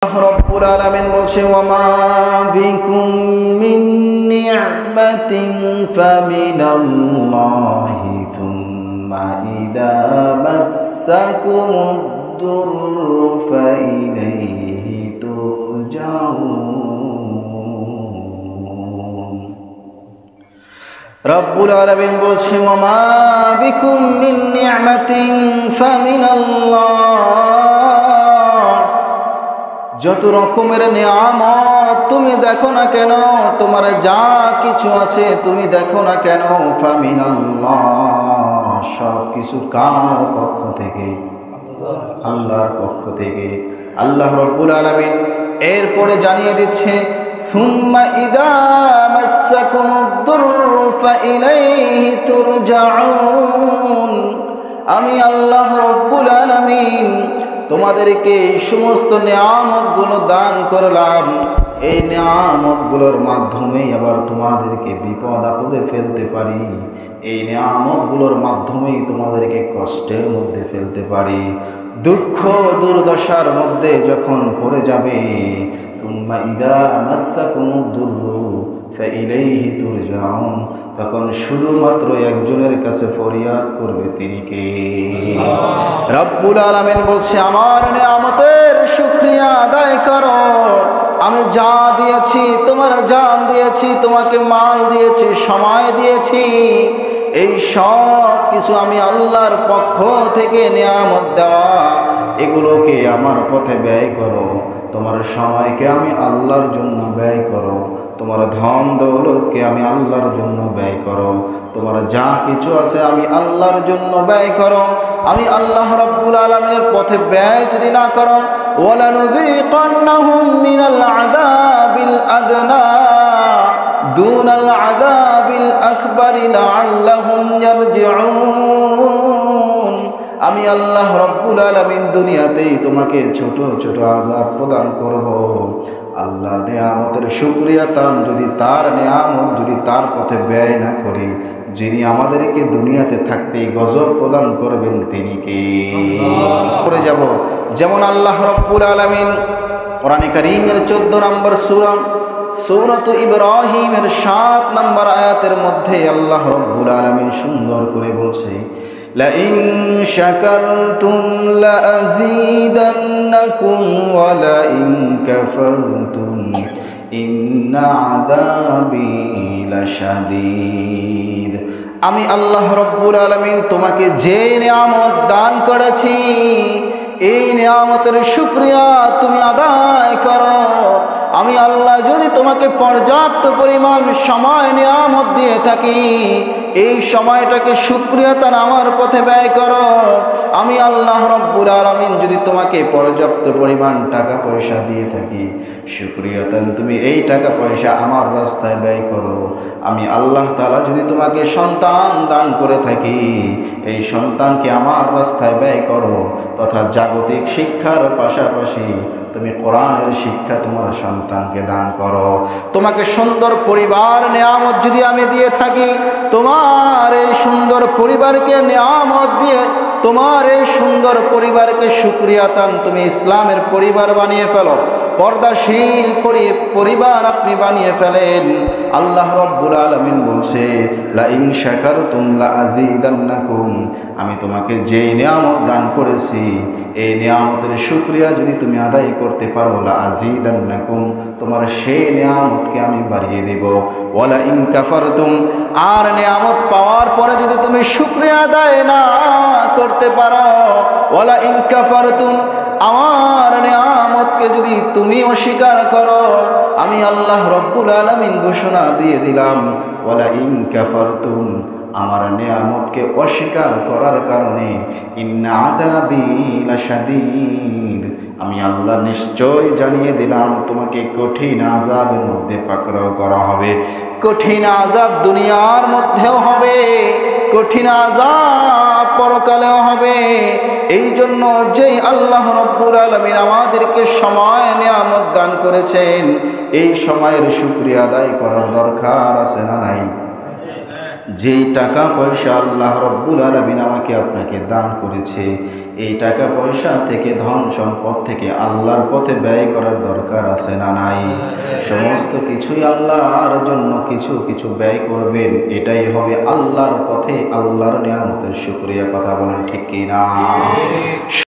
রব্বুল আলামিন বলছে ওয়ামা বিকুম মিন নি'মাতিন ফামিনাল্লাহি সুম্মা ইযা মাসসাকুমুদ-দুররু ফাইলাইহি তুরজাউন। রব্বুল আলামিন বলছে ওয়ামা বিকুম মিন নি'মাতিন ফামিনাল্লাহ, যত রকমের নিয়ামত তুমি দেখো না কেন, তোমার যা কিছু আছে তুমি দেখো না কেন, ফামিনাল্লাহ, সব কিছু কার পক্ষ থেকে? আল্লাহর পক্ষ থেকে। আল্লাহ রব্বুল আলামিন এরপরে জানিয়ে দিচ্ছে সুম্মা ইযা মাসসাকুমুদ-দুররু ফাইলাইহি তুরজাউন। আমি আল্লাহ রব্বুল আলামিন তোমাদেরকে এই সমস্ত নিয়ামতগুলো দান করলাম, এই নিয়ামতগুলোর মাধ্যমেই আবার তোমাদেরকে বিপদ আপদে ফেলতে পারি, এই নিয়ামতগুলোর মাধ্যমেই তোমাদেরকে কষ্টের মধ্যে ফেলতে পারি। দুঃখ দুর্দশার মধ্যে যখন পড়ে যাবে, সুম্মা ইযা মাসসাকুমুদ-দুররু ফাইলাইহি তুরজাউন, তখন শুধুমাত্র একজনের কাছে ফরিয়াদ করবে, তিনি কে? রব্বুল আলামিন বলছে আমার নিয়ামতের শুকরিয়া আদায় করো। আমি যা দিয়েছি, তোমার জান দিয়েছি, তোমাকে মাল দিয়েছি, সময় দিয়েছি, এই সব কিছু আমি আল্লাহর পক্ষ থেকে নিয়ামত দেওয়া, এগুলোকে আমার পথে ব্যয় করো। তোমার সময়কে আমি আল্লাহর জন্য ব্যয় করো, তোমার ধন দৌলতকে আমি আল্লাহর জন্য ব্যয় করো, তোমার যা কিছু আছে আমি আল্লাহর জন্য ব্যয় করো। আমি আল্লাহ রাব্বুল আলামিনের পথে ব্যয় যদি না করো, ওয়ালানুযীকান্নাহুম মিনাল আযাবিল আদনা দুনাল আযাবিল আকবারি লাআল্লাহুম ইয়ারজিউন। আমি আল্লাহ রব্বুল আলামিন দুনিয়াতেই তোমাকে ছোট ছোট আযাব প্রদান করব। আল্লাহর নিয়ামতের শুকরিয়া তান যদি তার নিয়ামত যদি তার পথে ব্যয় না করি, যিনি আমাদেরকে দুনিয়াতে থাকতেই গজব প্রদান করবেন, তিনি কে? করে যাব। যেমন আল্লাহ রব্বুল আলামিন কোরআনে কারীমের 14 নম্বর সূরা সূরাতু ইব্রাহিমের 7 নম্বর আয়াতের মধ্যে আল্লাহ রব্বুল আলামিন সুন্দর করে বলছে, لئن شكرتم لأزيدنكم ولئن كفرتم إن عذابي لشديد। আমি আল্লাহ রব্বুল আলামিন তোমাকে যে নিয়ামত দান করেছি, এই নিয়ামতের শুকরিয়া তুমি আদায় করো। আমি আল্লাহ যদি তোমাকে পর্যাপ্ত পরিমাণ সময় নিয়ামত দিয়ে থাকি, এই সময়টাকে শুকরিয়া তান আমার পথে ব্যয় করো। আমি আল্লাহ রব্বুল আলামিন যদি তোমাকে পর্যাপ্ত পরিমাণ টাকা পয়সা দিয়ে থাকি, শুকরিয়া তান তুমি এই টাকা পয়সা আমার রাস্তায় ব্যয় করো। আমি আল্লাহ তাআলা যদি তোমাকে সন্তান দান করে থাকি, এই সন্তানকে আমার রাস্তায় ব্যয় করো। তথা জাগতিক শিক্ষার পাশাপাশি তুমি কোরআনের শিক্ষা তোমার সন্তানকে দান করো। তোমাকে সুন্দর পরিবার নিয়ামত যদি আমি দিয়ে থাকি, তোমার এই সুন্দর পরিবারকে নিয়ামত দিয়ে তোমার এই সুন্দর পরিবারকে শুকরিয়া তান তুমি ইসলামের পরিবার বানিয়ে ফেলো, পর্দাশীল পরিবার আপনি বানিয়ে ফেলেন। আল্লাহ রব্বুল আলামিন বলছে লাইন শাকারতুম লাআযীদান্নাকুম, আমি তোমাকে যে নিয়ামত দান করেছি, এই নিয়ামতের শুকরিয়া যদি তুমি আদায় করতে পারো, লাআযীদান্নাকুম, তোমার সেই নিয়ামতকে আমি বাড়িয়ে দেব। ওয়ালা ইন কাফারতুম, আর নিয়ামত পাওয়ার পরে যদি তুমি শুকরিয়া আদায় না করতে পারো, ওয়ালা ইন কাফারতুম, আমার নিয়ামতকে যদি তুমি অস্বীকার করো, আমি আল্লাহ রব্বুল আলামিন ঘোষণা দিয়ে দিলাম, ওয়ালা ইন কাফারতুম, আমার নিয়ামতকে অস্বীকার করার কারণে ইন্না আযাবি লাশাদীদ, আমি আল্লাহ নিশ্চয় জানিয়ে দিলাম তোমাকে কঠিন আযাবের মধ্যে পাকড়াও করা হবে। কঠিন আযাব দুনিয়ার মধ্যেও হবে, কঠিন আযাব পরকালেও হবে। এই জন্য যেই আল্লাহ রব্বুল আলামিন আমাদেরকে সময় নিয়ামত দান করেছেন, এই সময়ের শুকরিয়া আদায় করার দরকার আছে না নাই? যেই টাকা পয়সা আল্লাহ রব্বুল আলামিন আমাকে আপনাকে দান করেছে, এই টাকা পয়সা থেকে ধন সম্পদ থেকে আল্লাহর পথে ব্যয় করার দরকার আছে না নাই? সমস্ত কিছুই আল্লাহর জন্য কিছু কিছু ব্যয় করবেন, এটাই হবে আল্লাহর পথে আল্লাহর নিয়ামতের শুকরিয়া। কথা বলেন ঠিক কিনা?